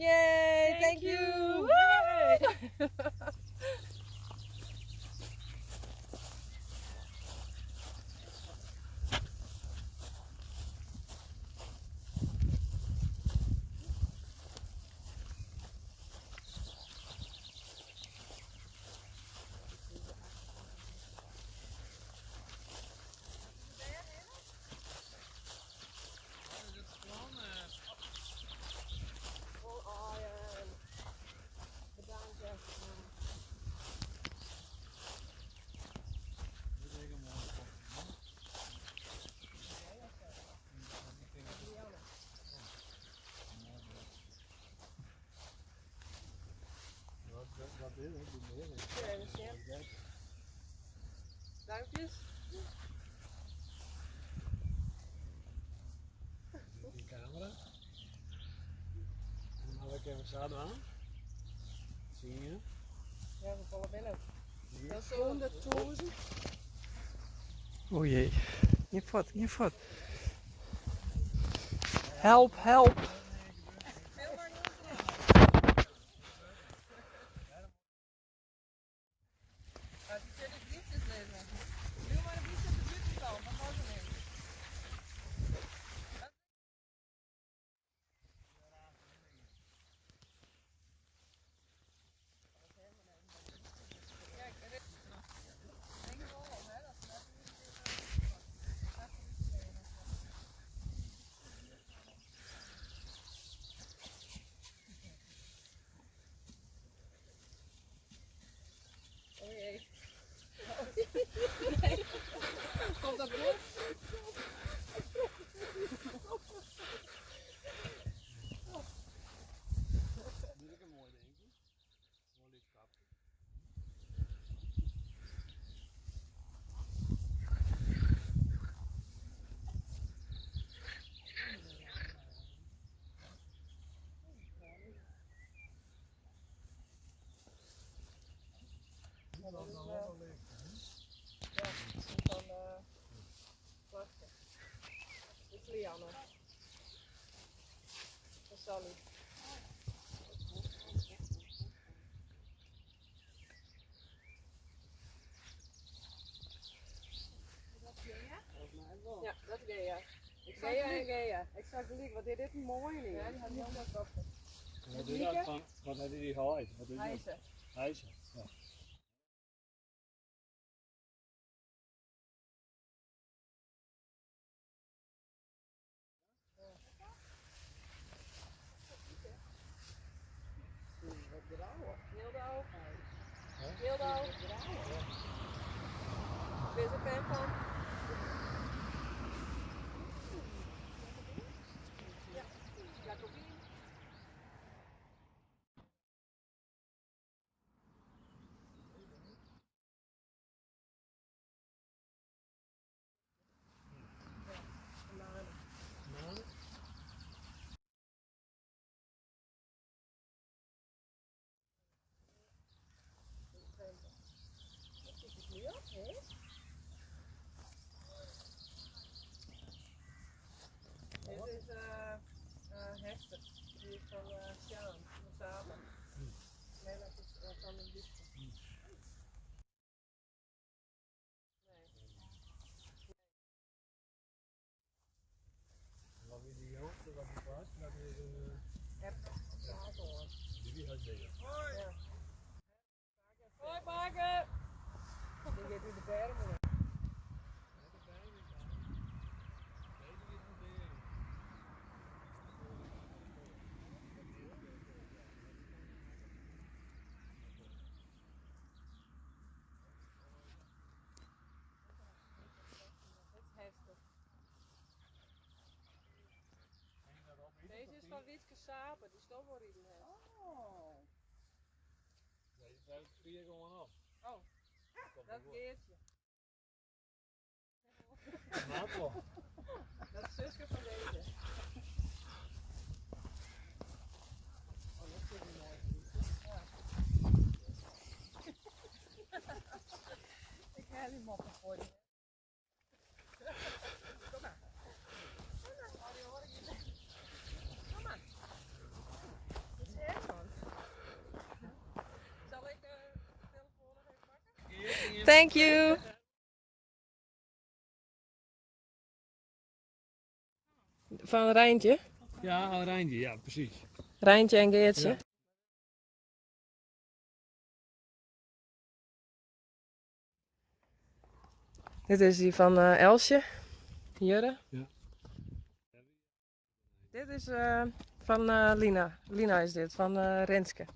Yay, thank you. Duimpjes. Die camera. En dan lekker even zaden aan. Zie je? Ja, we vallen binnen. Hier. Dat is 100.000. O jee. Geen vat, geen vat. Help, help. Oh jee. Komt dat goed? Dit is een mooi denk ik. Mooi lief kapje. Wachten. Dit is Lianne. Dat is Sally. Ja, dat is Gea. Gea en Gea. Ik zag gelijk, wat dit is mooi niet. Ja, die had heel mooi koppen. Wat doe je dat van? Wat had hij die gehaald? Wat doe je dat? Hijsen. Hijsen. Ja. Heel de oog. Hè? Heel de oog. Ben je er fan van? Ja, Jacobine. Bananen? Dit is Hester. Die is van Sjaan, van Saba. Nee, dat is van een liefde. Wat is die hoofd? Wat is die paard? Dat is Heb Zagelhoorn. die had deze. Ja. Hoi, Baken! Die gaat in de bergen. Dit is Hester. Deze is van Wietke Sapen, die stond wel in heeft. Oh. Deze zijn vier gewoon af. Oh, dat Geertje. Maatlo. Dat is zusje van deze. Oh, dat vind ik mooi. Ja. Ik haal die moppen voor je. Kom maar. Kom maar. Oh, die hoor ik niet. Kom maar. thank you. Van Rijntje. Ja, Rijntje, ja, precies. Rijntje en Geertje. Ja. Dit is die van Elsje. Jurre. Ja. Dit is van Lina. Lina is dit, van Renske.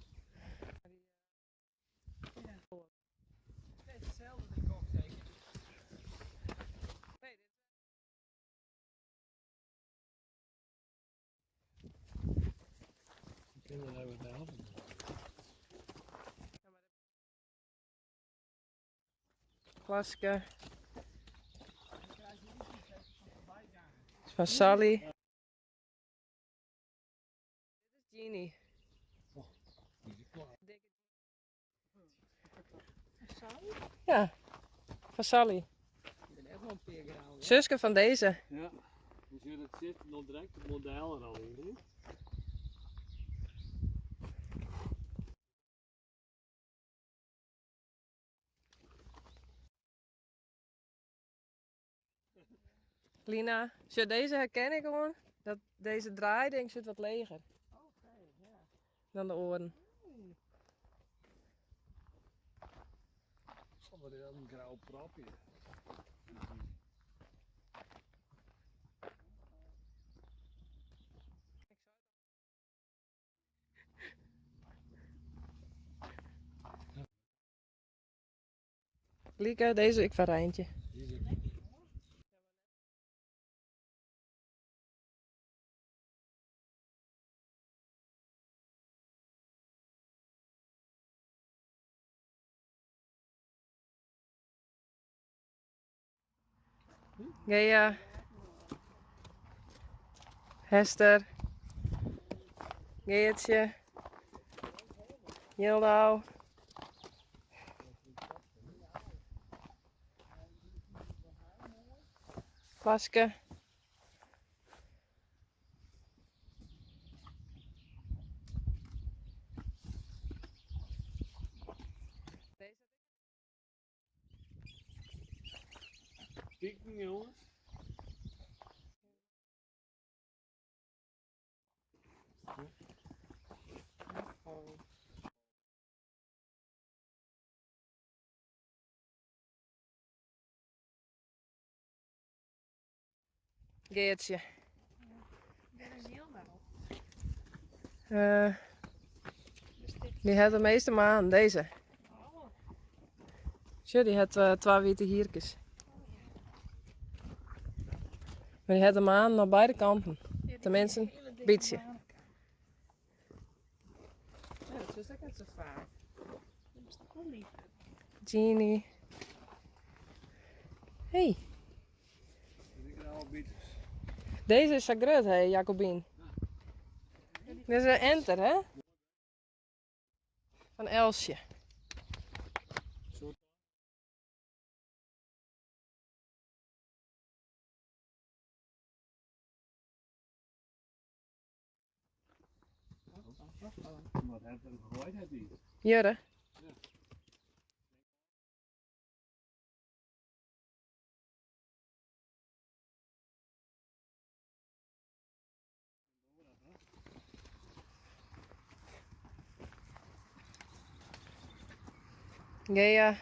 Ik ken dat even de helft. Klaske. Is van Sally. Dit is Jeannie. Ja, van Sally. Zuske van deze. Ja. Dus je dat zit, dan direct het model er al in. Hè? Lina, zo deze herken ik gewoon. Dat deze draai denk ik zit wat leger. Dan de oren. Wat is dat, een grauw propje? Lieke, deze ik van Rijntje. Gea. Hester. Geertje. Jildau. Klaske. Pieken, jongens. Geertje. Die had de meeste maan, deze. Zo, die had twee witte hiertjes. Maar die had de maan naar beide kanten. Tenminste, een beetje. Ja, dat is ook niet zo vaak. Dat is toch wel lief. Jeannie. Hey, Die grauwe bieters. deze is zo groot, hè, Jacobien. Dit is een enter, hè? Van Elsje. Wat heeft er gegooid, heeft hij? Jurre. Gea.